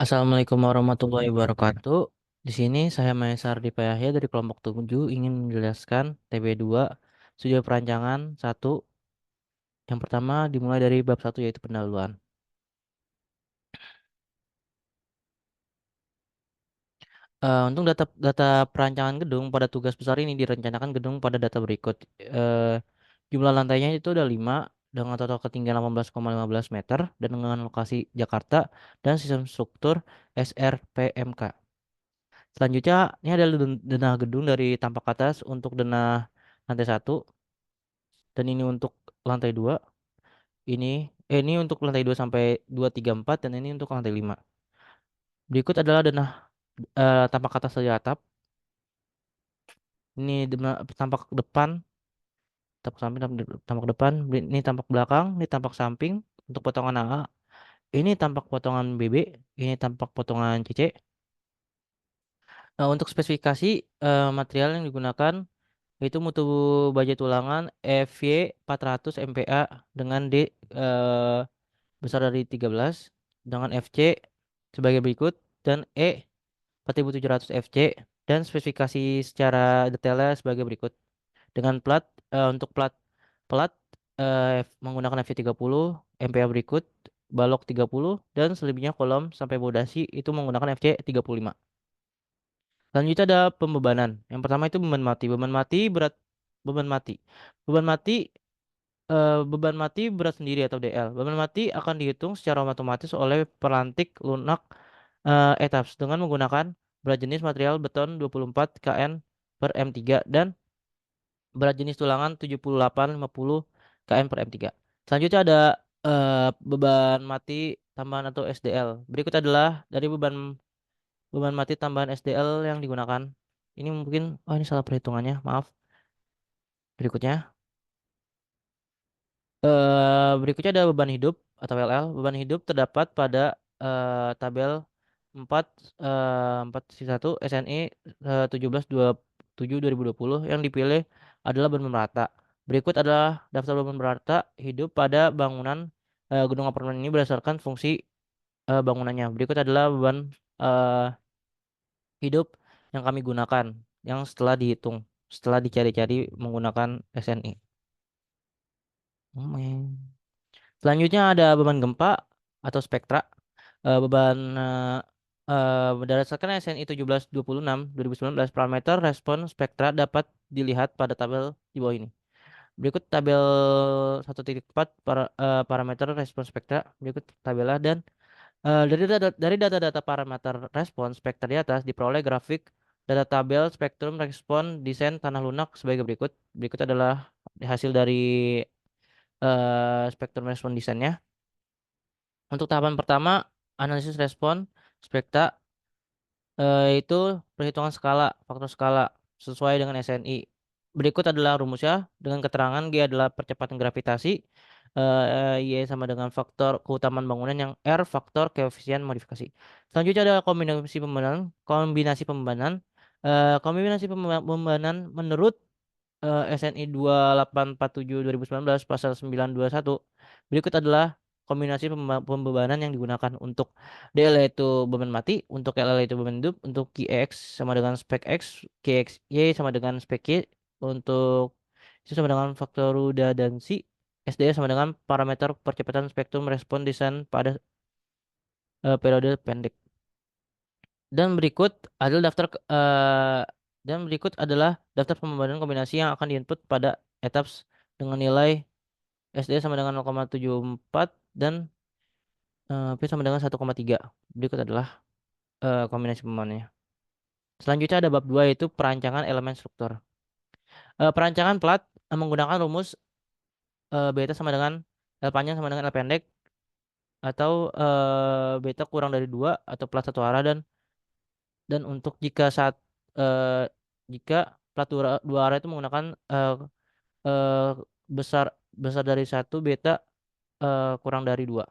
Assalamualaikum warahmatullahi wabarakatuh. Di sini saya Maesar Dipayahya dari kelompok 7 ingin menjelaskan TB2 studio perancangan satu. Yang pertama dimulai dari bab 1 yaitu pendahuluan. Untuk data data perancangan gedung pada tugas besar ini direncanakan gedung pada data berikut. Jumlah lantainya itu ada 5 dengan total ketinggian 18,15 meter dan dengan lokasi Jakarta dan sistem struktur SRPMK. Selanjutnya, ini adalah denah gedung dari tampak atas untuk denah lantai satu dan ini untuk lantai 2. Ini untuk lantai 2 sampai 2 3 4 dan ini untuk lantai 5. Berikut adalah denah tampak atas dari atap. Ini tampak depan, tampak samping, tampak depan, ini tampak belakang, ini tampak samping untuk potongan AA. Ini tampak potongan BB, ini tampak potongan CC. Untuk spesifikasi material yang digunakan itu mutu baja tulangan FY 400 MPa dengan D eh, besar dari 13 dengan FC sebagai berikut dan E 4700 FC dan spesifikasi secara detailnya sebagai berikut dengan untuk plat menggunakan FC 30 MPa berikut balok 30 dan selebihnya kolom sampai bodasi itu menggunakan FC 35. Selanjutnya ada pembebanan. Yang pertama itu beban mati. Beban mati. Beban mati beban mati berat sendiri atau DL. Beban mati akan dihitung secara otomatis oleh pelantik lunak etaps dengan menggunakan berat jenis material beton 24 kN per M3 dan berat jenis tulangan 7850 kN per M3. Selanjutnya ada beban mati tambahan atau SDL. Berikut adalah dari beban mati tambahan SDL yang digunakan. Ini mungkin, oh ini salah perhitungannya, maaf. Berikutnya. Berikutnya ada beban hidup atau LL. Beban hidup terdapat pada tabel 4 4 1 SNI 1727 2020 yang dipilih adalah beban merata. Berikut adalah daftar beban merata hidup pada bangunan gedung apartemen ini berdasarkan fungsi bangunannya. Berikut adalah beban eh, hidup yang kami gunakan yang setelah dihitung, setelah dicari-cari menggunakan SNI. Selanjutnya ada beban gempa atau spektra. Beban berdasarkan SNI 1726 2019 parameter respon spektra dapat dilihat pada tabel di bawah ini. Berikut tabel 1.4 parameter respon spektra. Berikut tabelnya dan dari data-data parameter respon spektra di atas diperoleh grafik data tabel spektrum respon desain tanah lunak sebagai berikut. Berikut adalah hasil dari spektrum respon desainnya. Untuk tahapan pertama, analisis respon spekta itu perhitungan skala, faktor skala sesuai dengan SNI. Berikut adalah rumusnya dengan keterangan G adalah percepatan gravitasi, Y sama dengan faktor keutamaan bangunan yang R faktor koefisien modifikasi. Selanjutnya ada kombinasi pembebanan. Kombinasi pembebanan menurut SNI 2847 2019 pasal 921. Berikut adalah kombinasi pembebanan yang digunakan untuk DL yaitu beban mati, untuk LL yaitu beban hidup, untuk QX sama dengan spek X, KXY sama dengan spek Y, untuk itu sama dengan faktor redundancy, SD sama dengan parameter percepatan spektrum respon desain pada periode pendek. Dan berikut adalah dan berikut adalah daftar pembebanan kombinasi yang akan diinput pada etaps dengan nilai SD sama dengan 0,74 dan P sama dengan 1,3. Berikut adalah kombinasi pembebanannya. Selanjutnya ada bab 2 yaitu perancangan elemen struktur. Perancangan plat menggunakan rumus beta sama dengan L panjang sama dengan L pendek atau beta kurang dari 2 atau plat satu arah dan untuk eh, jika plat dua arah itu menggunakan eh, besar besar dari satu beta kurang dari 2.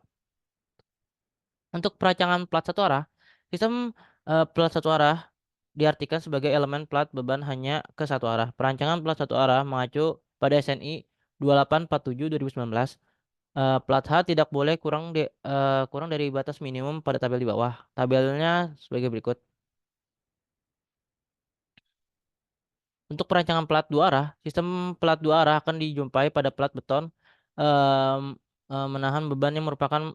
Untuk perancangan plat satu arah, sistem plat satu arah diartikan sebagai elemen plat beban hanya ke satu arah. Perancangan plat satu arah mengacu pada SNI 2847 2019. Plat H tidak boleh kurang dari batas minimum pada tabel di bawah. Tabelnya sebagai berikut. Untuk perancangan plat dua arah, sistem plat dua arah akan dijumpai pada plat beton em, menahan beban yang merupakan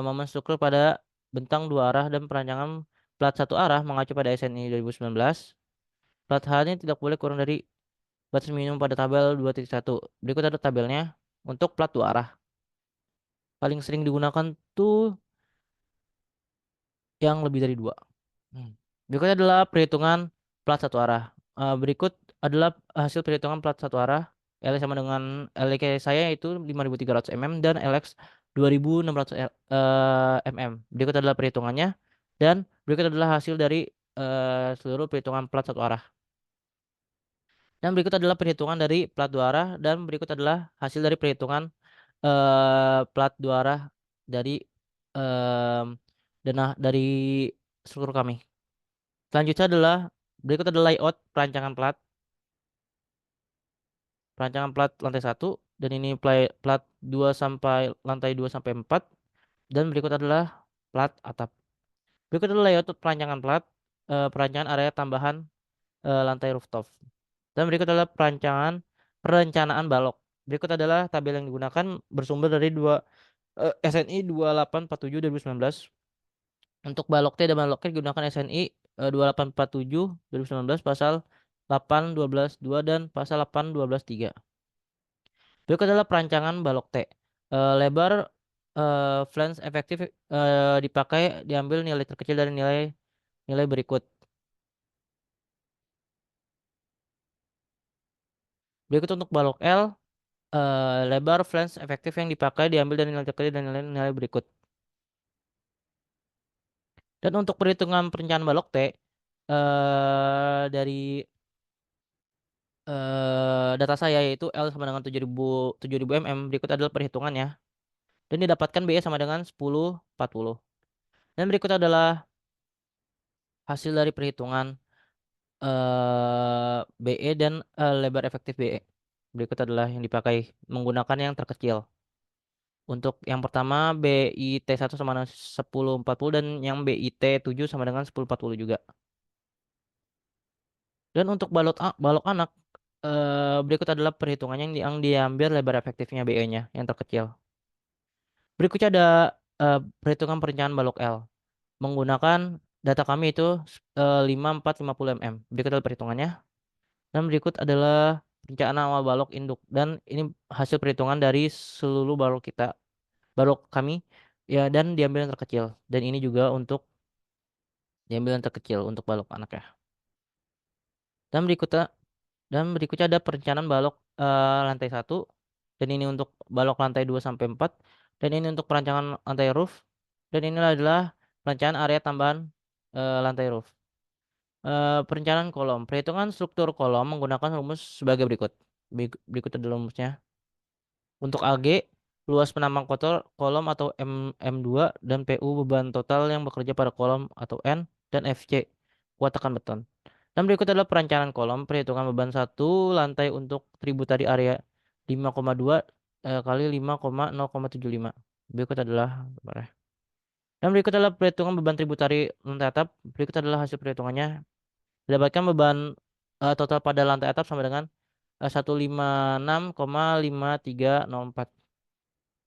momen struktur pada bentang dua arah dan perancangan plat satu arah mengacu pada SNI 2019. Plat H ini tidak boleh kurang dari batas minimum pada tabel 2.1. Berikut ada tabelnya untuk plat dua arah. Paling sering digunakan tuh yang lebih dari dua. Berikut adalah perhitungan plat satu arah. Berikut adalah hasil perhitungan plat satu arah. LX sama dengan LX saya itu 5.300 mm dan LX 2.600 mm. Berikut adalah perhitungannya dan berikut adalah hasil dari seluruh perhitungan plat satu arah. Dan berikut adalah perhitungan dari plat dua arah dan berikut adalah hasil dari perhitungan plat dua arah dari em, dana dari struktur kami. Selanjutnya adalah berikut adalah layout perancangan plat lantai satu dan ini plat 2 sampai lantai 2 sampai 4 dan berikut adalah plat atap. Berikut adalah layout perancangan plat perancangan area tambahan lantai rooftop. Dan berikut adalah perencanaan balok. Berikut adalah tabel yang digunakan bersumber dari SNI 2847 2019. Untuk balok T dan balok K digunakan SNI 2847 2019 pasal 8.12.2 dan pasal 8.12.3. Berikut adalah perancangan balok T. Lebar flange efektif dipakai diambil nilai terkecil dari nilai nilai berikut. Berikut untuk balok L, lebar flange efektif yang dipakai diambil dari nilai terkecil dan nilai berikut. Dan untuk perhitungan perencanaan balok T dari data saya yaitu L sama dengan 7.000 mm. Berikut adalah perhitungannya. Dan didapatkan BE sama dengan 1040. Dan berikut adalah hasil dari perhitungan BE dan lebar efektif BE. Berikut adalah yang dipakai menggunakan yang terkecil. Untuk yang pertama BIT 1 sama dengan 1040 dan yang BIT 7 sama dengan 1040 juga. Dan untuk balok anak berikut adalah perhitungannya yang diambil lebar efektifnya BE-nya yang terkecil. Berikutnya ada perhitungan perencanaan balok L menggunakan data kami itu 5450 mm. Berikut adalah perhitungannya. Dan berikut adalah perencanaan awal balok induk dan ini hasil perhitungan dari seluruh balok kami ya dan diambil yang terkecil dan ini juga untuk diambil yang terkecil untuk balok anak ya. Dan berikutnya berikutnya ada perencanaan balok lantai satu dan ini untuk balok lantai 2 sampai 4 dan ini untuk perancangan lantai roof dan ini adalah perencanaan area tambahan lantai roof. Perencanaan kolom. Perhitungan struktur kolom menggunakan rumus sebagai berikut. Berikut adalah rumusnya. Untuk AG, luas penambang kotor kolom atau M2 dan PU beban total yang bekerja pada kolom atau N dan FC kuat tekan beton. Dan berikut adalah perencanaan kolom, perhitungan beban satu lantai untuk tributary area 5,2 kali 5,0,75. Berikut adalah dan berikut adalah perhitungan beban tributary lantai atap. Berikut adalah hasil perhitungannya. Dapatkan beban total pada lantai atap sama dengan 156,5304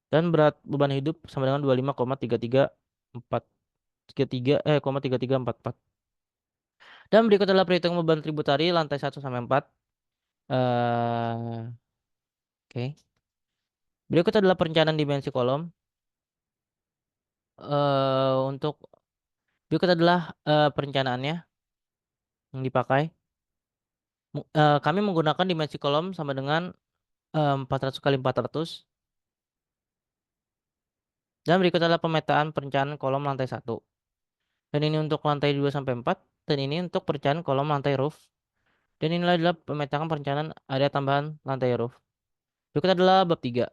dan berat beban hidup sama dengan 25,334 dan berikut adalah perhitungan beban tributary lantai 1 sampai 4. eh oke. Berikut adalah perencanaan dimensi kolom. Untuk berikut adalah perencanaannya yang dipakai. Kami menggunakan dimensi kolom sama dengan 400 kali 400 dan berikut adalah pemetaan perencanaan kolom lantai satu. Dan ini untuk lantai 2 sampai 4 dan ini untuk perencanaan kolom lantai roof. Dan inilah adalah pemetaan perencanaan area tambahan lantai roof. Berikut adalah bab 3.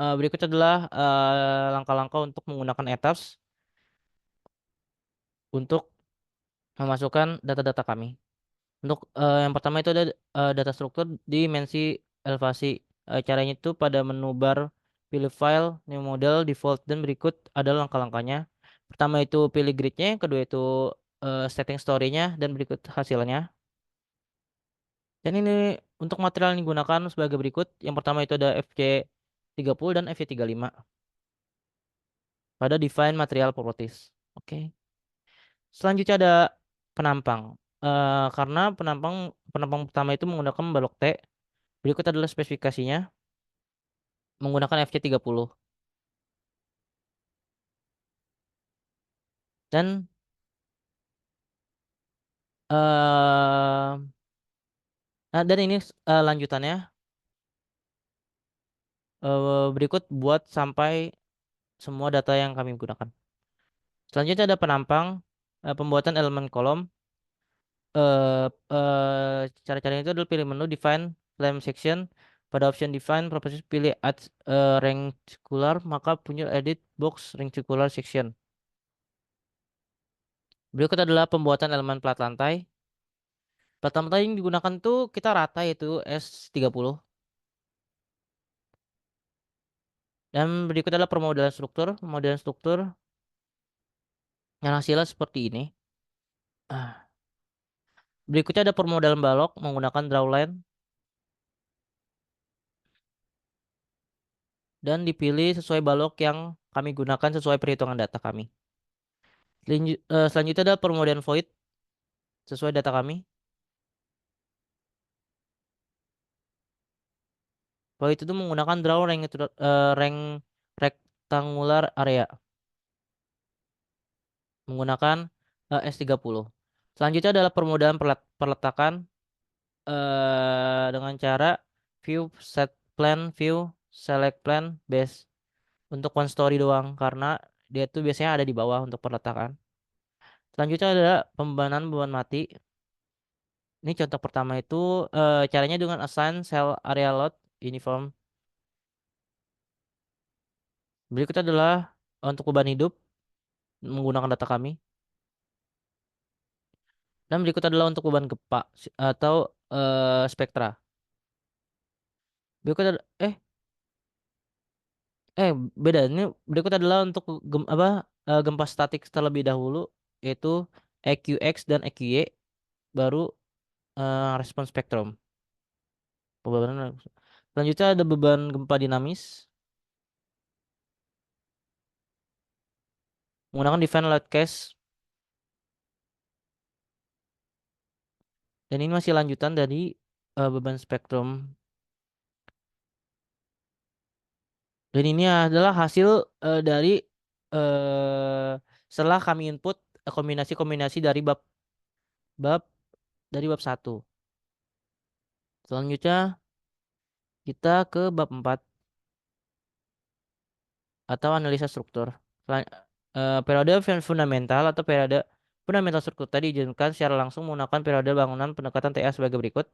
Berikut adalah langkah-langkah untuk menggunakan ETABS untuk memasukkan data-data kami. Untuk yang pertama itu ada data struktur dimensi elevasi. Caranya itu pada menu bar pilih file, new model, default, dan berikut adalah langkah-langkahnya. Pertama itu pilih gridnya, yang kedua itu setting story-nya, dan berikut hasilnya. Dan ini untuk material yang digunakan sebagai berikut. Yang pertama itu ada FC30 dan FC35 pada define material properties. Oke. Selanjutnya ada penampang. Karena penampang penampang pertama itu menggunakan balok T. Berikut adalah spesifikasinya menggunakan FC30. Dan eh dan ini lanjutannya berikut buat sampai semua data yang kami gunakan. Selanjutnya ada penampang, pembuatan elemen kolom. Cara-caranya itu adalah pilih menu define flame section. Pada option define properties pilih add rectangular, maka punya edit box rectangular section. Berikut adalah pembuatan elemen plat lantai. Plat lantai yang digunakan tuh kita rata yaitu S30. Dan berikut adalah permodelan struktur. Pemodelan struktur yang hasilnya seperti ini. Ah, Berikutnya ada permodelan balok menggunakan drawline dan dipilih sesuai balok yang kami gunakan sesuai perhitungan data kami. Selanjutnya ada permodelan void sesuai data kami. Void itu menggunakan draw rank rectangular area menggunakan S30. Selanjutnya adalah permodelan perletakan dengan cara view set plan view select plan base untuk one story doang karena dia tuh biasanya ada di bawah untuk perletakan. Selanjutnya ada pembebanan beban mati. Ini contoh pertama itu caranya dengan assign cell area load uniform. Berikut adalah untuk beban hidup menggunakan data kami. Dan berikut adalah untuk beban gempa atau spektra. Berikut ada, beda. Ini berikut adalah untuk gempa statik terlebih dahulu yaitu EQX dan EQY baru respon spektrum. Pembebanan. Selanjutnya ada beban gempa dinamis menggunakan define load case dan ini masih lanjutan dari beban spektrum. Dan ini adalah hasil dari eh setelah kami input kombinasi-kombinasi dari bab bab 1. Selanjutnya kita ke bab 4 atau analisa struktur. Periode fundamental atau periode fundamental struktur tadi diizinkan secara langsung menggunakan periode bangunan pendekatan TA sebagai berikut.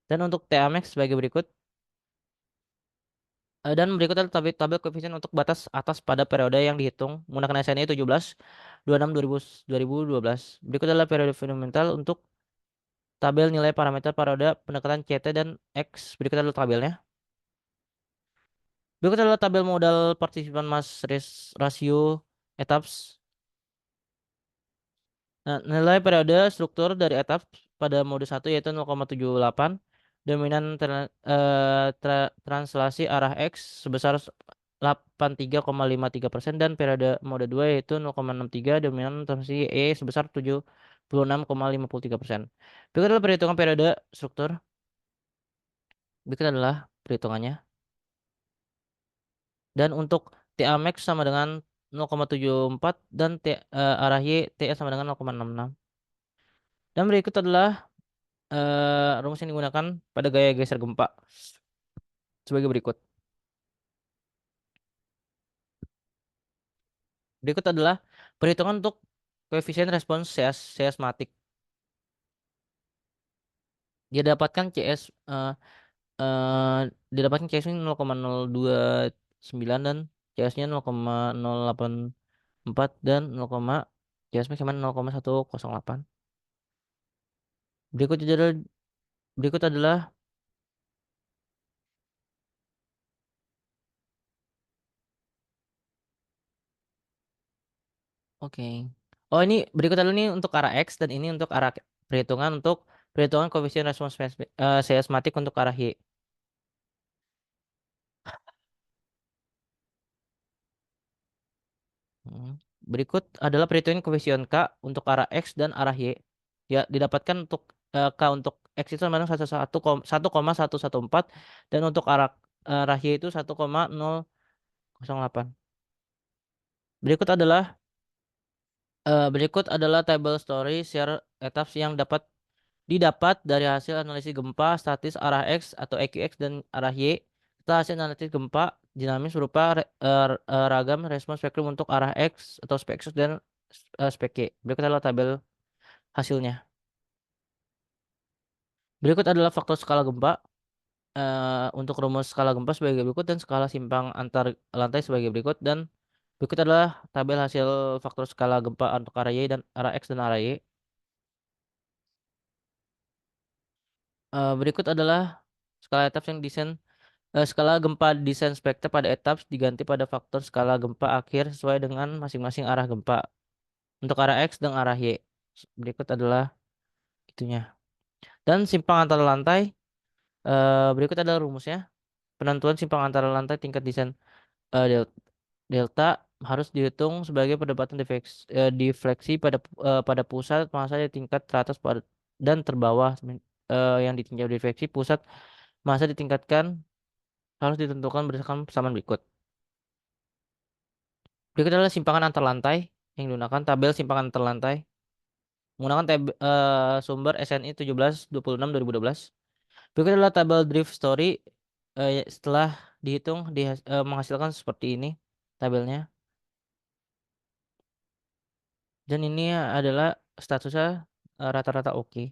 Dan untuk TA max sebagai berikut. Dan berikut adalah tabel koefisien untuk batas atas pada periode yang dihitung menggunakan SNI 17 26 2012. Berikut adalah periode fundamental untuk tabel nilai parameter periode pendekatan CT dan X. Berikut adalah tabelnya. Berikut adalah tabel modal partisipan mass ratio etaps. Nah, nilai periode struktur dari etap pada mode 1 yaitu 0,78, dominan translasi arah X sebesar 83,53% dan periode mode 2 yaitu 0,63, dominan translasi E sebesar 76,53%. Berikut adalah perhitungan periode struktur. Berikut adalah perhitungannya. Dan untuk TA max sama dengan 0,74 dan arah Y TA sama dengan 0,66. Dan berikut adalah rumus yang digunakan pada gaya geser gempa sebagai berikut. Berikut adalah perhitungan untuk koefisien respons seismatik. Dia dapatkan CS eh didapatkan CS ini 0,029 dan CS-nya 0,084 dan 0, CS sama 0,108. Berikut adalah berikut adalah Oke. Oh, ini berikut adalah ini untuk arah X dan ini untuk arah perhitungan koefisien respons seismatik untuk arah Y. Hmm. Berikut adalah perhitungan koefisien K untuk arah X dan arah Y. Ya, didapatkan untuk K untuk X itu sama dengan 1,114 dan untuk arah Y itu 1,008. Berikut adalah table story share etaps yang didapat dari hasil analisis gempa statis arah X atau EQX dan arah Y. Setelah hasil analisis gempa dinamis berupa ragam respons spektrum untuk arah X atau spek X dan spek Y. Berikut adalah tabel hasilnya. Berikut adalah faktor skala gempa untuk rumus skala gempa sebagai berikut dan skala simpang antar lantai sebagai berikut, dan berikut adalah tabel hasil faktor skala gempa untuk arah Y dan arah X dan arah Y. Berikut adalah skala etaps yang skala gempa desain spektra pada etaps diganti pada faktor skala gempa akhir sesuai dengan masing-masing arah gempa untuk arah X dan arah Y. Berikut adalah itunya. Dan simpang antara lantai, berikut adalah rumusnya. Penentuan simpang antara lantai tingkat desain delta harus dihitung sebagai perdebatan defleksi pada pusat massa di tingkat teratas dan terbawah, yang ditinjau defleksi pusat massa ditingkatkan harus ditentukan berdasarkan persamaan berikut. Berikut adalah simpangan antar lantai yang digunakan tabel simpangan antar lantai menggunakan sumber SNI 1726/2012. Berikut adalah tabel drift story setelah dihitung menghasilkan seperti ini tabelnya. Dan ini adalah statusnya rata-rata oke.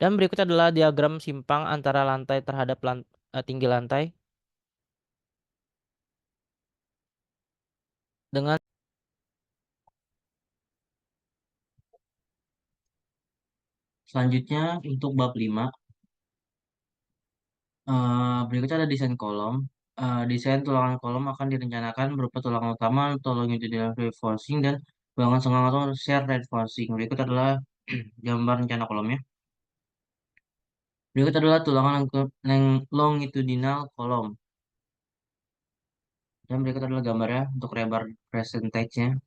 Dan berikut adalah diagram simpang antara lantai terhadap tinggi lantai dengan selanjutnya untuk bab 5. Berikutnya ada desain kolom. Desain tulangan kolom akan direncanakan berupa tulangan utama atau longitudinal reinforcing dan tulangan senggang atau shear reinforcing. Berikut adalah gambar rencana kolomnya. Berikut adalah tulangan longitudinal kolom. Dan berikut adalah gambarnya untuk rebar percentage-nya.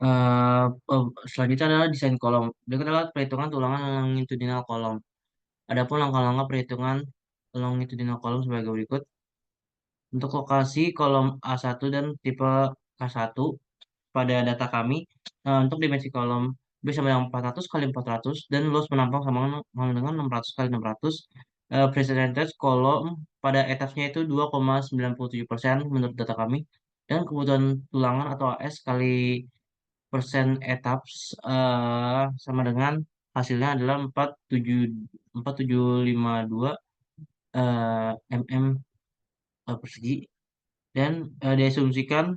Eh, Selanjutnya adalah desain kolom. Berikut adalah perhitungan tulangan longitudinal kolom. Adapun langkah-langkah perhitungan longitudinal kolom sebagai berikut. Untuk lokasi kolom A1 dan tipe K1 pada data kami, untuk dimensi kolom B sama dengan 400 kali 400 dan luas penampang sama dengan 600 kali 600. Percentage kolom pada etapsnya itu 2,97% menurut data kami. Dan kebutuhan tulangan atau AS kali persen etaps sama dengan hasilnya adalah 4752 mm persegi, dan diasumsikan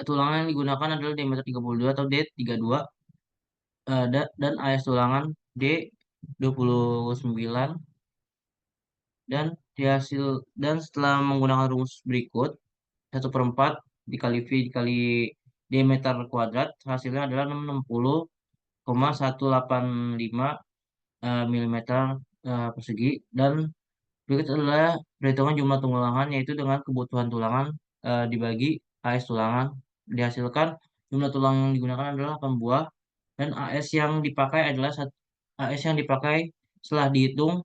tulangan yang digunakan adalah diameter 32 atau D32, dan AS tulangan D29, dan dan setelah menggunakan rumus berikut 1/4 dikali V dikali diameter kuadrat hasilnya adalah 660,185 milimeter persegi. Dan berikut adalah perhitungan jumlah tulangan yaitu dengan kebutuhan tulangan dibagi AS tulangan. Dihasilkan jumlah tulang yang digunakan adalah 8 buah dan AS yang dipakai setelah dihitung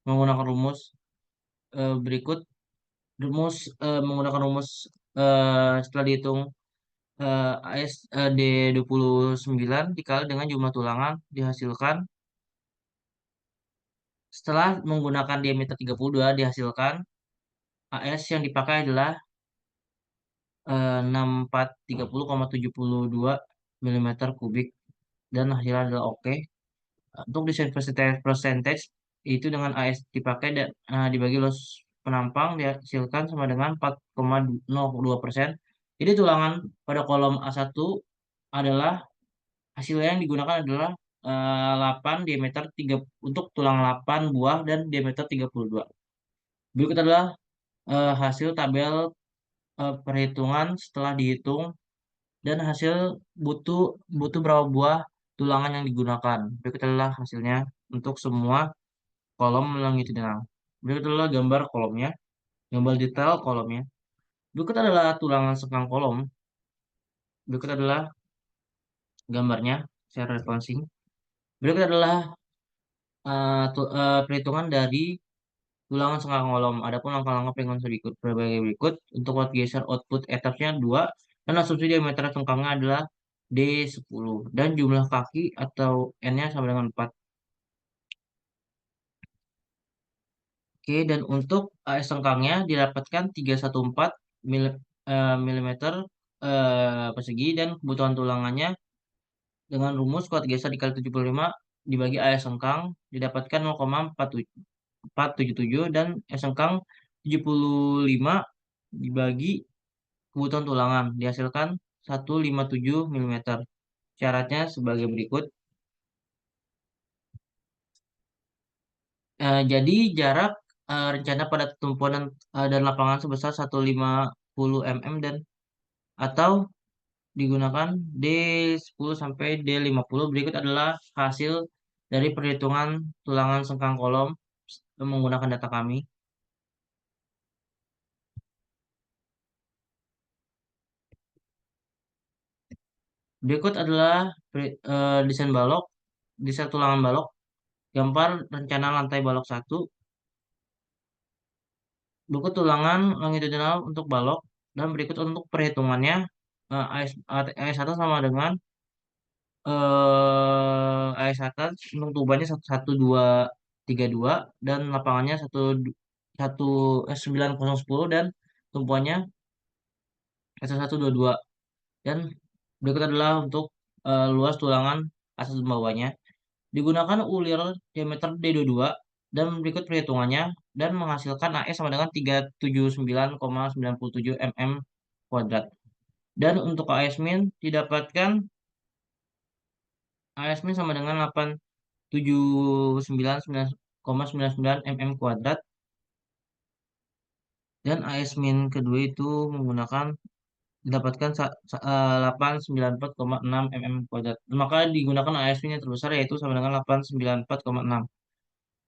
menggunakan rumus berikut. Menggunakan rumus setelah dihitung AS D29 dikali dengan jumlah tulangan dihasilkan setelah menggunakan diameter 32 dihasilkan AS yang dipakai adalah 6430,72 milimeter kubik dan hasilnya adalah oke. Untuk desain percentage itu dengan AS dipakai dan dibagi luas penampang dihasilkan sama dengan 4,02%. Jadi tulangan pada kolom A1 adalah hasilnya yang digunakan adalah 8 diameter 3 untuk tulang 8 buah dan diameter 32. Berikut adalah hasil tabel perhitungan setelah dihitung dan hasil butuh butuh berapa buah tulangan yang digunakan. Berikut adalah hasilnya untuk semua kolom longitudinal. Berikut adalah gambar kolomnya, gambar detail kolomnya. Berikut adalah tulangan sengkang kolom. Berikut adalah gambarnya secara refleksing. Berikut adalah perhitungan dari tulangan sengkang kolom. Adapun langkah-langkah pengurusan berbagai berikut. Untuk watt geser output etapnya 2 dan asumsi diameter sengkangnya adalah D10 dan jumlah kaki atau N-nya sama dengan 4. Oke, dan untuk AS sengkangnya didapatkan 314 milimeter persegi dan kebutuhan tulangannya dengan rumus kuat geser dikali 75 dibagi AS sengkang didapatkan 0,477 dan S sengkang 75 dibagi kebutuhan tulangan dihasilkan 157 milimeter. Syaratnya sebagai berikut. Jadi jarak rencana pada tumpuan dan lapangan sebesar 150 mm dan atau digunakan D10 sampai D50. Berikut adalah hasil dari perhitungan tulangan sengkang kolom menggunakan data kami. Berikut adalah desain balok, desain tulangan balok, gambar rencana lantai balok satu, buku tulangan longitudinal untuk balok, dan berikut untuk perhitungannya AS1 sama dengan AS atas untuk tubannya 1232 dan lapangannya 1 9010 dan tumpuannya 1122 dan berikut adalah untuk luas tulangan atas dan bawahnya. Digunakan ulir diameter D22 dan berikut perhitungannya dan menghasilkan AS sama dengan 379,97 mm kuadrat. Dan untuk AS min didapatkan AS min sama dengan 879,99 mm kuadrat dan AS min kedua itu menggunakan didapatkan 894,6 mm kuadrat. Maka digunakan AS min yang terbesar yaitu sama dengan 894,6.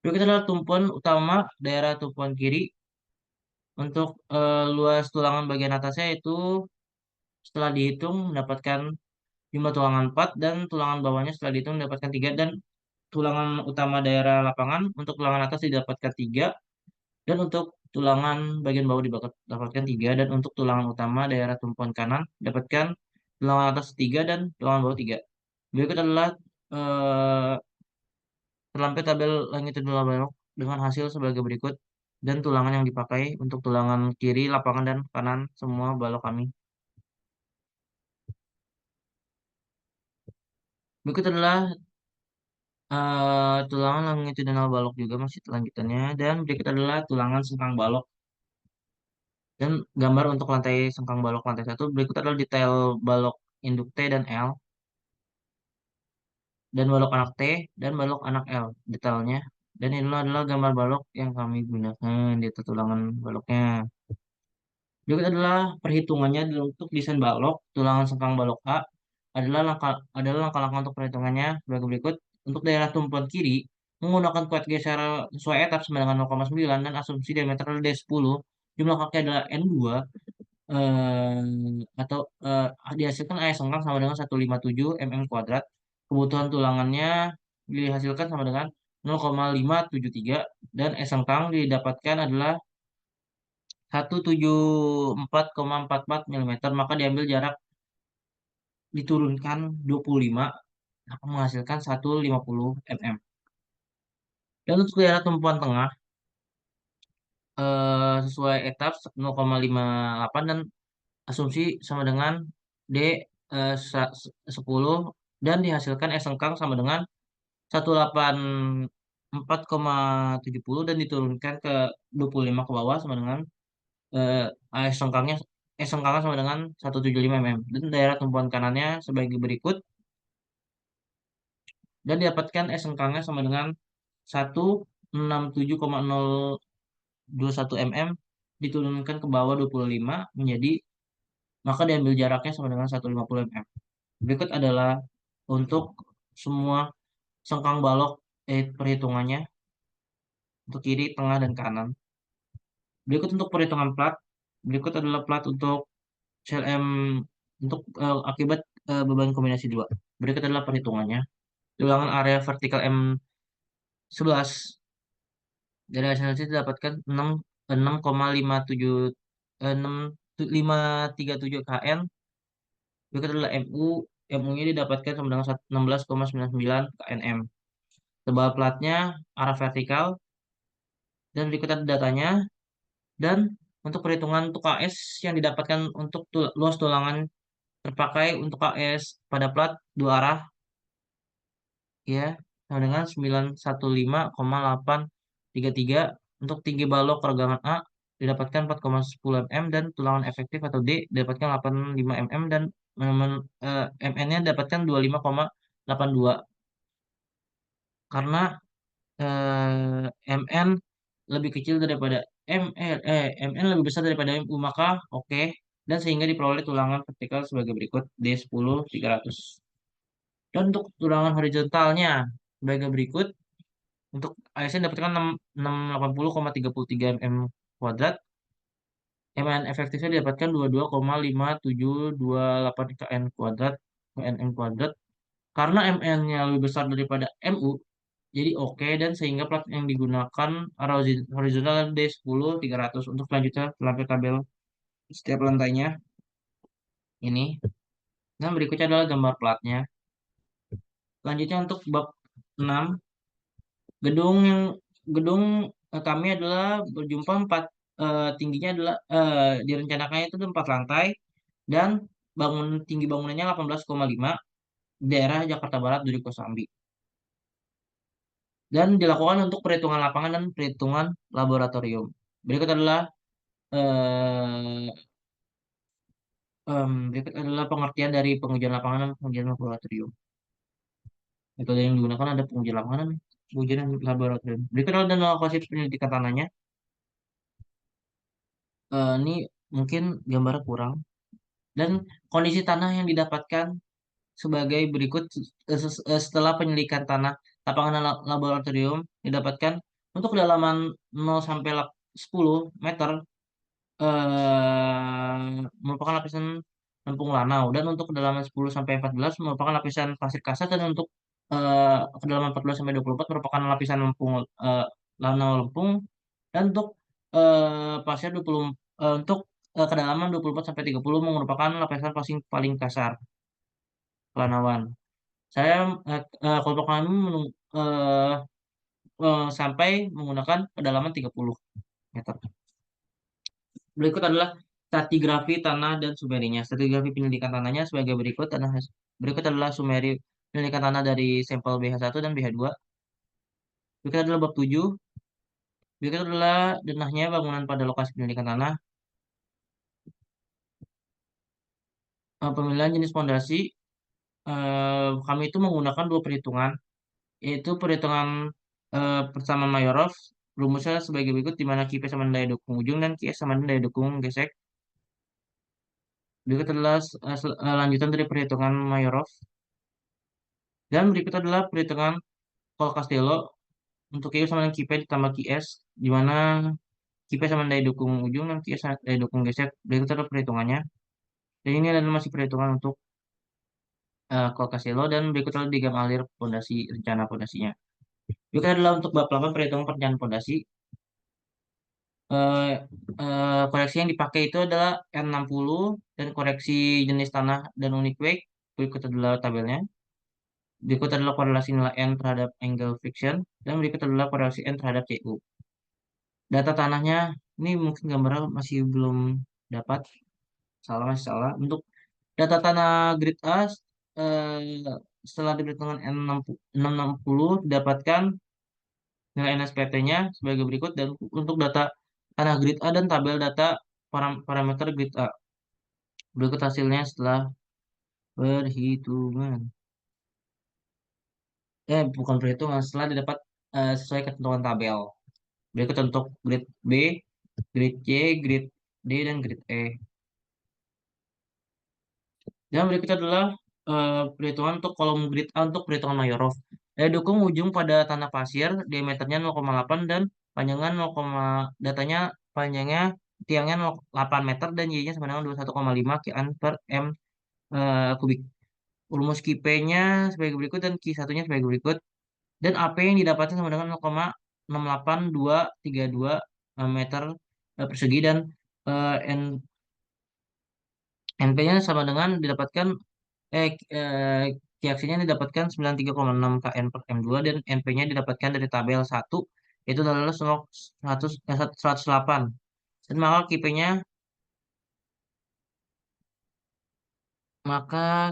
Berikut adalah tumpuan utama daerah tumpuan kiri. Untuk luas tulangan bagian atasnya itu setelah dihitung mendapatkan jumlah tulangan 4 dan tulangan bawahnya setelah dihitung mendapatkan 3 dan tulangan utama daerah lapangan untuk tulangan atas didapatkan 3 dan untuk tulangan bagian bawah didapatkan 3 dan untuk tulangan utama daerah tumpuan kanan dapatkan tulangan atas 3 dan tulangan bawah 3. Berikut adalah eh, terlampir tabel longitudinal balok dengan hasil sebagai berikut dan tulangan yang dipakai untuk tulangan kiri, lapangan, dan kanan semua balok kami. Berikut adalah tulangan longitudinal balok juga masih lanjutannya dan berikut adalah tulangan sengkang balok dan gambar untuk lantai sengkang balok lantai satu. Berikut adalah detail balok induk T dan L dan balok anak T dan balok anak L detailnya. Dan ini adalah gambar balok yang kami gunakan di tulangan baloknya. Berikut adalah perhitungannya untuk desain balok tulangan sengkang balok A adalah langkah-langkah untuk perhitungannya sebagai berikut. Untuk daerah tumpuan kiri menggunakan kuat geser sesuai etap sama dengan 0,9 dan asumsi diameter D10. Jumlah kaki adalah N2 atau dihasilkan AS sengkang sama dengan 157 mm kuadrat. Kebutuhan tulangannya dihasilkan sama dengan 0,573 dan S sengkang didapatkan adalah 174,44 mm, maka diambil jarak diturunkan 25 akan menghasilkan 150 mm. Dan untuk daerah tumpuan tengah sesuai etap 0,58 dan asumsi sama dengan D 10 dan dihasilkan S sengkang sama dengan 184,70 dan diturunkan ke 25 ke bawah sama dengan AS sengkangnya S sengkangnya sama dengan 175 mm dan daerah tumpuan kanannya sebagai berikut dan didapatkan S sengkangnya sama dengan 167,021 mm diturunkan ke bawah 25 menjadi, maka diambil jaraknya sama dengan 150 mm. Berikut adalah untuk semua sengkang balok perhitungannya untuk kiri, tengah, dan kanan. Berikut untuk perhitungan plat. Berikut adalah plat untuk CLM untuk akibat beban kombinasi dua. Berikut adalah perhitungannya. Ulangan area vertikal M11 dari hasil analisis didapatkan 6,537 Berikut adalah MU. MU-nya didapatkan sama dengan 16,99 kNm. Tebal platnya arah vertikal, dan berikut ada datanya. Dan untuk perhitungan untuk KS yang didapatkan untuk luas tulangan terpakai untuk KS pada plat dua arah, ya, sama dengan 915,833. Untuk tinggi balok regangan A didapatkan 4,10 mm, dan tulangan efektif atau D didapatkan 85 mm, dan MN-nya didapatkan 25,82, karena MN lebih kecil daripada MN lebih besar daripada MU, maka oke, dan sehingga diperoleh tulangan vertikal sebagai berikut D10 300. Dan untuk tulangan horizontalnya sebagai berikut. Untuk ASN dapatkan 680,33 mm kuadrat. MN efektifnya didapatkan 22,5728 kN kuadrat, kNm kuadrat. Karena MN-nya lebih besar daripada MU, jadi oke, dan sehingga plat yang digunakan horizontal D10 300. Untuk selanjutnya lampu tabel setiap lantainya ini. Dan berikutnya adalah gambar platnya. Selanjutnya untuk bab 6, gedung yang gedung kami adalah berjumpa empat, tingginya adalah direncanakannya itu 4 lantai, dan tinggi bangunannya 18,5, daerah Jakarta Barat, Duri Kosambi. Dan dilakukan untuk perhitungan lapangan dan perhitungan laboratorium. Berikut adalah eh, berikut adalah pengertian dari pengujian lapangan dan pengujian laboratorium. Metode yang digunakan ada pengujian lapangan dan pengujian laboratorium. Berikut adalah dan lokasi penyelidikan tanahnya. Ini mungkin gambarnya kurang. Dan kondisi tanah yang didapatkan sebagai berikut setelah penyelidikan tanah. Lapangan laboratorium didapatkan untuk kedalaman 0 sampai 10 meter merupakan lapisan lempung lanau, dan untuk kedalaman 10 sampai 14 merupakan lapisan pasir kasar, dan untuk kedalaman 14 sampai 24 merupakan lapisan lempung lanau lempung, dan untuk pasir 20 untuk kedalaman 24 sampai 30 merupakan lapisan pasir paling kasar lanauan. Saya kelompok kami sampai menggunakan kedalaman 30 meter. Berikut adalah stratigrafi tanah dan sumerinya. Stratigrafi penyelidikan tanahnya sebagai berikut. Berikut adalah sumeri penyelidikan tanah dari sampel BH1 dan BH2. Berikut adalah bab 7. Berikut adalah denahnya bangunan pada lokasi penyelidikan tanah. Pemilihan jenis fondasi. Kami itu menggunakan dua perhitungan, yaitu perhitungan persamaan Mayorov. Rumusnya sebagai berikut, di mana QP sama dengan daya dukung ujung dan QS sama dengan daya dukung gesek. Berikut adalah lanjutan dari perhitungan Mayorov. Dan berikut adalah perhitungan Col Castello untuk Q sama dengan QP ditambah QS, di mana QP sama dengan daya dukung ujung dan QS sama daya dukung gesek. Berikut adalah perhitungannya. Dan ini adalah masih perhitungan untuk Col Castello, dan berikut adalah diagram alir fondasi, rencana fondasinya. Berikut adalah untuk bab 8 perhitungan perencanaan fondasi. eh, Koreksi yang dipakai itu adalah N60, dan koreksi jenis tanah dan unit weight. Berikut adalah tabelnya. Berikut adalah korelasi nilai N terhadap angle friction, dan berikut adalah korelasi N terhadap CU. Data tanahnya, ini mungkin gambarnya masih belum dapat, masih salah. Untuk data tanah grade A, setelah diperhitungkan N660 didapatkan nilai NSPT-nya sebagai berikut, dan untuk data tanah grade A dan tabel data parameter grade A. Berikut hasilnya setelah perhitungan. Bukan perhitungan, setelah didapat sesuai ketentuan tabel. Berikut untuk grade B. grade C, grade D, dan grade E. Dan berikut adalah perhitungan untuk kolom grid A untuk perhitungan Mayorov. Daya dukung ujung pada tanah pasir, diameternya 0,8 dan panjangnya 0, datanya panjangnya tiangnya 0,8 meter dan Y-nya sama dengan 21,5 kian per M kubik. Rumus QP-nya sebagai berikut dan Q1-nya sebagai berikut. Dan AP yang didapatkan sama dengan 0,68232 meter persegi dan NP-nya sama dengan didapatkan kiaksinya didapatkan 93,6 kN per M2 dan NP-nya didapatkan dari tabel 1 itu adalah 108 dan maka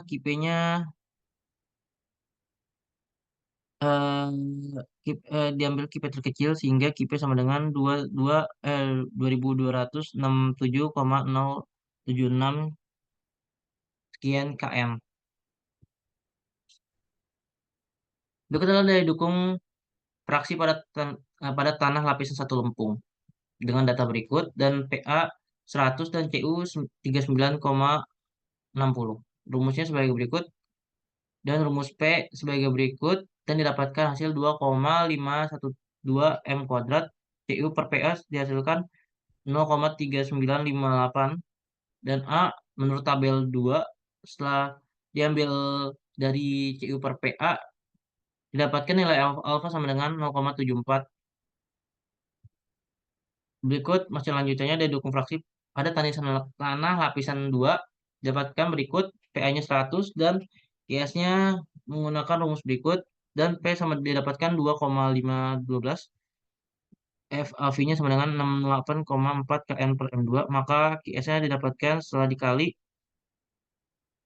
KIP-nya diambil KIP terkecil sehingga KIP sama dengan 2267,076 sekian km. Berikut adalah daya dukung fraksi pada tanah lapisan satu lempung dengan data berikut dan PA 100 dan CU 39,60. Rumusnya sebagai berikut dan rumus P sebagai berikut dan didapatkan hasil 2,512 M kuadrat. CU per PA dihasilkan 0,3958 dan A menurut tabel 2 setelah diambil dari CU per PA didapatkan nilai alfa sama dengan 0,74. Berikut masih lanjutannya dari dukung fraksi pada tanah lapisan 2 dapatkan berikut PA-nya 100 dan QS-nya menggunakan rumus berikut dan P sama didapatkan 2,512 FAV-nya sama dengan 68,4 kN per M2 maka QS-nya didapatkan setelah dikali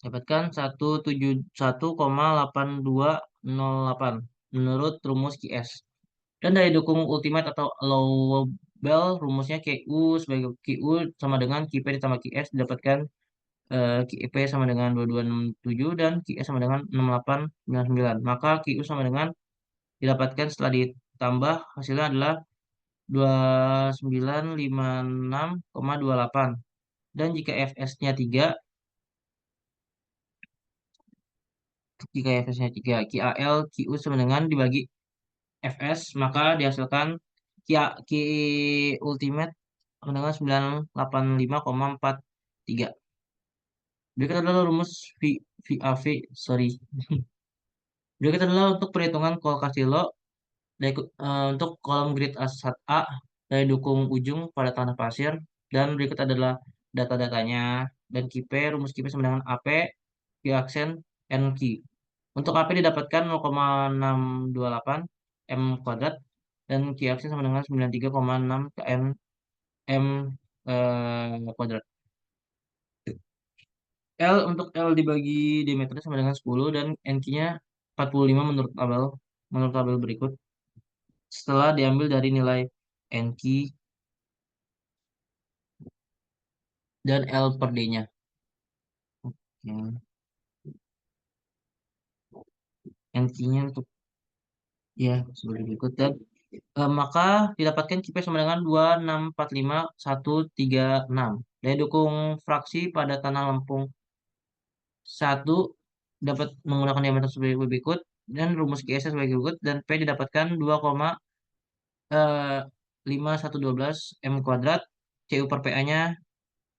dapatkan 171,8208 menurut rumus QS. Dan daya dukung ultimate atau allowable rumusnya QU sebagai QU sama dengan QP ditambah QS didapatkan QP sama dengan 2267 dan QS sama dengan 6899. Maka QU sama dengan didapatkan setelah ditambah hasilnya adalah 2956,28. Dan jika FS-nya 3, jika FS-nya 3, QAL QU sama dengan dibagi FS maka dihasilkan Ki Ultimate dengan 985,43. Berikut adalah rumus VAV, sorry. Berikut adalah untuk perhitungan Kolkasilo untuk kolom grid A1A dari dukung ujung pada tanah pasir dan berikut adalah data-datanya dan KIP, rumus KIP sama dengan AP, Q aksen, NQ. Untuk AP didapatkan 0,628 M kuadrat dan Q aksen sama dengan 93,6 kN M kuadrat. Untuk L dibagi diameternya sama dengan 10 dan NQ-nya 45 menurut tabel berikut. Setelah diambil dari nilai NQ dan L per D-nya. Ya, NQ-nya untuk ya sebagai berikut dan maka didapatkan KIP sama dengan 2645136. Daya dukung fraksi pada tanah lempung 1 dapat menggunakan diameter sebagai berikut dan rumus QS sebagai berikut dan P didapatkan 2,5112 M kuadrat. CU per PA-nya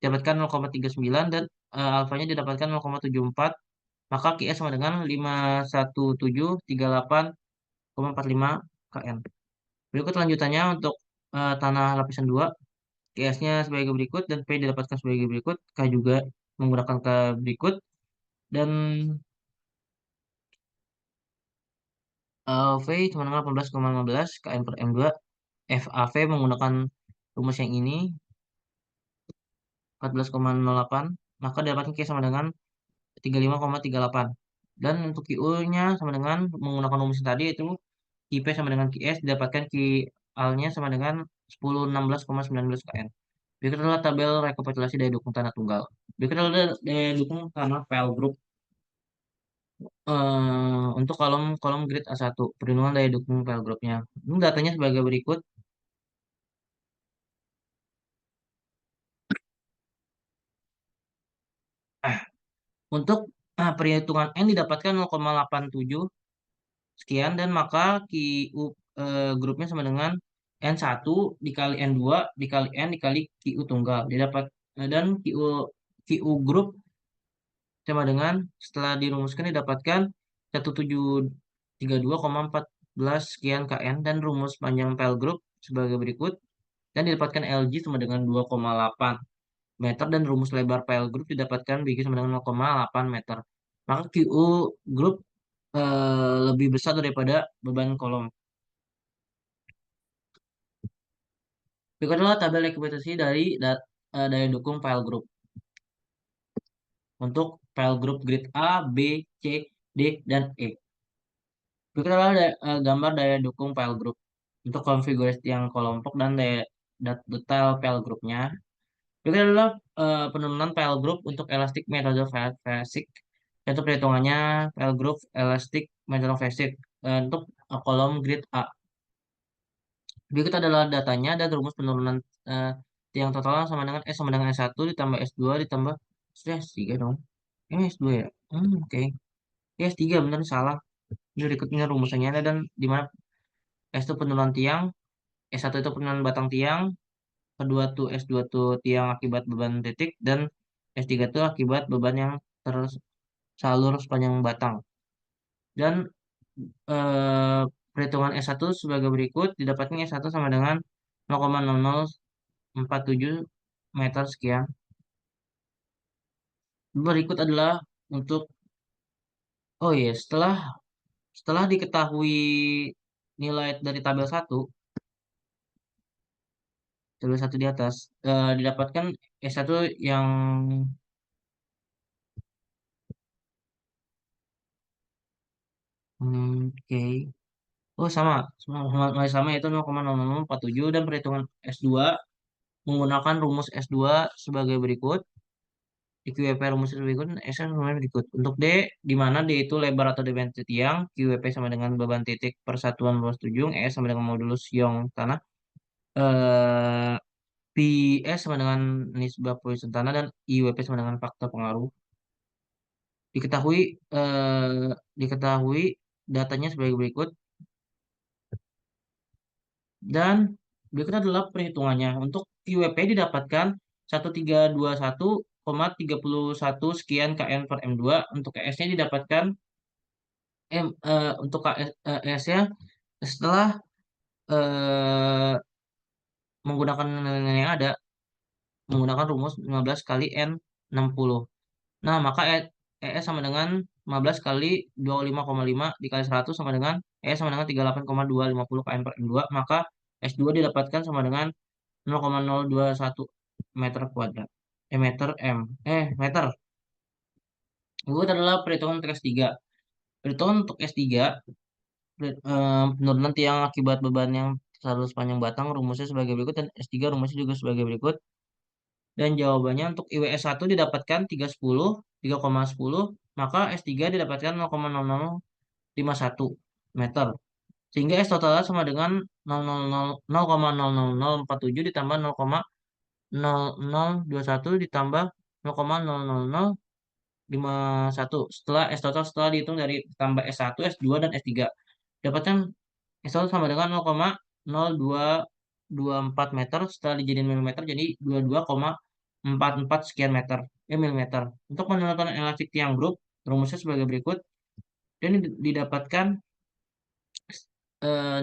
didapatkan 0,39 dan alfanya didapatkan 0,74 maka QS sama dengan 51738,45 kN. Berikut lanjutannya untuk tanah lapisan 2 QS-nya sebagai berikut dan P didapatkan sebagai berikut K juga menggunakan K berikut dan V sama dengan 18,15 kN per M2 FAV menggunakan rumus yang ini 14,08 maka dapatkan Q sama dengan 35,38 dan untuk QU-nya sama dengan menggunakan rumus tadi itu QP sama dengan QS didapatkan QL-nya sama dengan 1016,19 kN. Berikut adalah tabel rekapitulasi daya dukung tanah tunggal. Berikut adalah daya dukung tanah PL Group untuk kolom kolom grid A1 perlindungan daya dukung PL Group-nya. Ini datanya sebagai berikut Untuk perhitungan N didapatkan 0,87 sekian, dan maka QU grupnya sama dengan N1 dikali N2 dikali N dikali QU tunggal. Dan QU grup sama dengan, setelah dirumuskan, didapatkan 1732,14 sekian KN, dan rumus panjang file group sebagai berikut, dan didapatkan LG sama dengan 2,8 meter, dan rumus lebar file group didapatkan BG sama dengan 0,8 meter. Maka QU group lebih besar daripada beban kolom. Berikut adalah tabel ekuivalensi dari daya dukung file group. Untuk file group grade A, B, C, D, dan E. Berikut adalah gambar daya dukung file group. Untuk konfigurasi tiang kelompok dan detail file groupnya. Berikut adalah penurunan file group untuk elastic metode basic. Yaitu perhitungannya file group elastic metode basic. Untuk kolom grid A. Berikut adalah datanya dan rumus penurunan tiang total sama dengan S sama dengan S1 ditambah S2 ditambah S3 dong. Ini S2 ya? Oke. Ya, S3 bener salah. Ini berikutnya rumusannya ada, dan di mana S itu penurunan tiang, S1 itu penurunan batang tiang, kedua tuh S2 tuh tiang akibat beban titik, dan S3 tuh akibat beban yang tersalur sepanjang batang. Dan eh, perhitungan S1 sebagai berikut, didapatnya S1 sama dengan 0,0047 meter sekian. Berikut adalah untuk, oh iya, setelah diketahui nilai dari tabel satu di atas, didapatkan S1 yang oke. Oh, sama itu 0,0047, dan perhitungan S2 menggunakan rumus S2 sebagai berikut. Di QWP rumus berikut, S sebagai berikut. Untuk D, di mana D itu lebar atau diameter tiang, QWP sama dengan beban titik per satuan luas ujung, S sama dengan modulus Young tanah, eh, PS sama dengan nisbah Poisson tanah, dan IWP sama dengan faktor pengaruh. Diketahui eh, diketahui datanya sebagai berikut, dan berikut adalah perhitungannya. Untuk QWP didapatkan 1321,31 sekian kN per M2. Untuk KS-nya didapatkan untuk KS-nya setelah eh, menggunakan nilai yang ada, menggunakan rumus 15 kali N60. Nah, maka ES sama dengan 15 kali 25,5 dikali 100 sama dengan ES sama dengan 38,250 kN per M2. Maka S2 didapatkan sama dengan 0,021 meter kuadrat. Meter M. Meter. Itu adalah perhitungan untuk S3. Perhitungan untuk S3, penurunan tiang akibat beban yang selalu sepanjang batang, rumusnya sebagai berikut, dan S3 rumusnya juga sebagai berikut. Dan jawabannya untuk IWS 1 didapatkan 3,10 maka S3 didapatkan 0,0051 meter. Sehingga S totalnya sama dengan 0,00047 ditambah 0,0021 ditambah 0,00051. Setelah S total setelah dihitung dari tambah S1, S2, dan S3. Dapatkan S total sama dengan 0,0224 meter, setelah dijadiin milimeter jadi 22,44 sekian meter milimeter. Untuk menentukan elastik tiang grup, rumusnya sebagai berikut. Dan didapatkan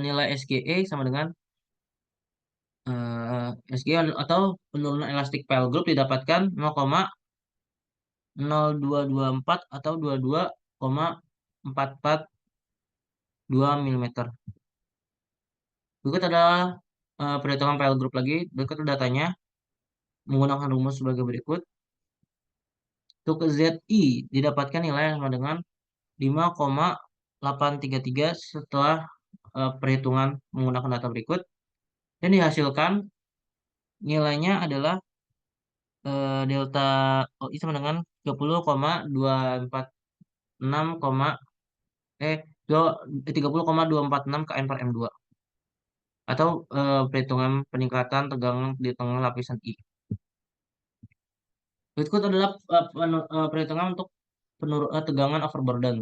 nilai SGE sama dengan SGE atau penurunan elastik pile group didapatkan 0,0224 atau 22,442 milimeter. Berikut adalah perhitungan file group lagi. Berikut datanya menggunakan rumus sebagai berikut. Untuk ZI didapatkan nilai yang sama dengan 5,833 setelah perhitungan menggunakan data berikut. Dan dihasilkan nilainya adalah delta OI sama dengan 30,246, eh 30,246 kN per M2, atau perhitungan peningkatan tegangan di tengah lapisan I. Berikut adalah perhitungan untuk tegangan overburden.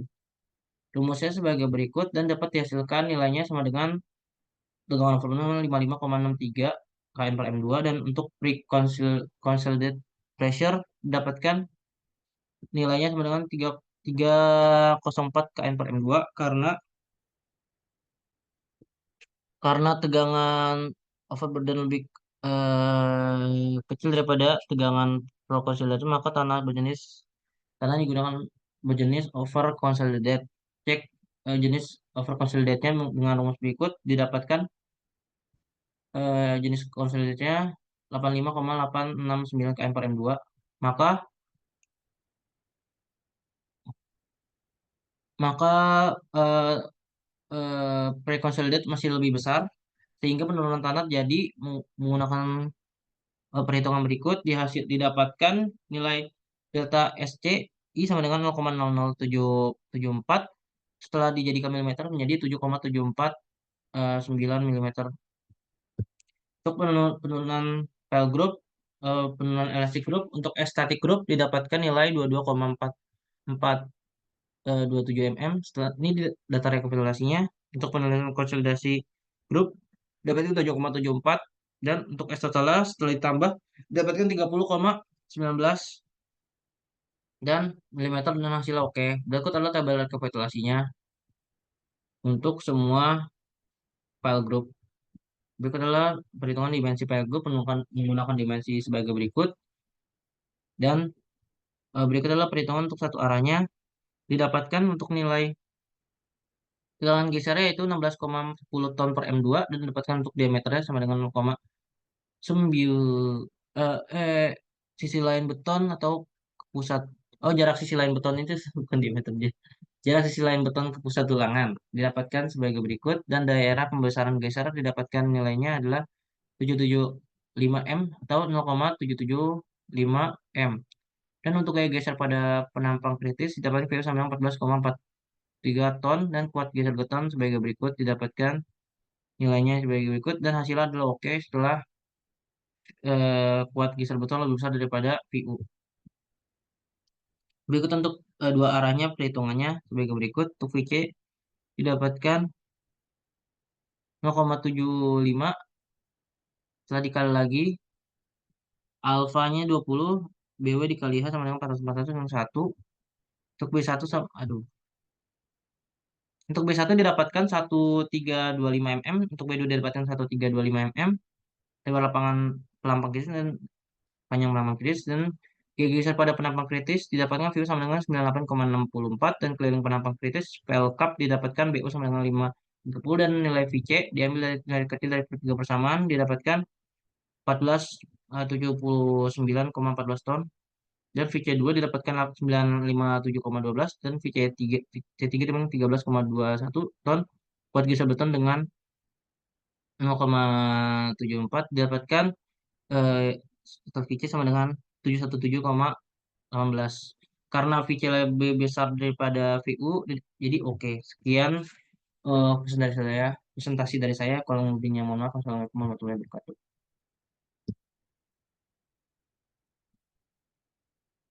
Rumusnya sebagai berikut dan dapat dihasilkan nilainya sama dengan tegangan overburden 55,63 kN per M2 dan untuk pre-consolidated pressure dapatkan nilainya sama dengan 304 kN per M2 karena tegangan overburden lebih kecil daripada tegangan pro consolidated maka tanah digunakan berjenis over consolidated. Cek jenis over consolidatednya dengan rumus berikut didapatkan jenis consolidatednya 85,869 kN per M2 maka maka eh, pre-consolidated masih lebih besar sehingga penurunan tanah jadi menggunakan perhitungan berikut didapatkan nilai delta SC I sama dengan 0,00774 setelah dijadikan milimeter menjadi 7,749 milimeter. Untuk penurunan file group, penurunan elastic group, untuk static group didapatkan nilai 22,4427 mm. Setelah ini data rekapitulasinya. Untuk penurunan konsolidasi grup dapatkan 7,74 dan untuk S total setelah ditambah dapatkan 30,19 dan milimeter dan hasilnya oke. Berikut adalah tabel rekapitulasinya untuk semua file group. Berikut adalah perhitungan dimensi file group menggunakan dimensi sebagai berikut dan berikut adalah perhitungan untuk satu arahnya didapatkan untuk nilai tegangan gesernya yaitu 16,10 ton per M2 dan didapatkan untuk diameternya sama dengan 0,9 eh, eh, sisi lain beton atau ke pusat. Oh, jarak sisi lain beton itu bukan diameter dia. Jarak sisi lain beton ke pusat tulangan didapatkan sebagai berikut dan daerah pembesaran geser didapatkan nilainya adalah 775 M atau 0,775 M. Dan untuk gaya geser pada penampang kritis didapatkan VU sama dengan 14,43 ton dan kuat geser beton sebagai berikut didapatkan nilainya sebagai berikut dan hasilnya adalah oke setelah kuat geser beton lebih besar daripada VU. Berikut untuk dua arahnya perhitungannya sebagai berikut. Untuk VC didapatkan 0,75 setelah dikali lagi alfanya 20 BW dikali H sama dengan 441 yang 1. Untuk B1 sama aduh. Untuk B1 didapatkan 1325 mm, untuk B2 didapatkan 1325 mm. Lebar lapangan pelampang kritis dan panjang pelampang kritis dan geser pada penampang kritis didapatkan VU sama dengan 98,64 dan keliling penampang kritis PL cup didapatkan BU sama dengan 5,30 dan nilai VC diambil dari nilai kecil dari ketiga persamaan didapatkan 1479,14 ton dan VC2 didapatkan 957,12 dan VC3 C3 dengan 13,21 ton buat geser beton dengan 0,74 didapatkan eh, total VC sama dengan 717,18 karena VC lebih besar daripada VU jadi oke. Sekian presentasi dari saya. Kalau lebihnya mohon maaf. Assalamualaikum warahmatullahi wabarakatuh.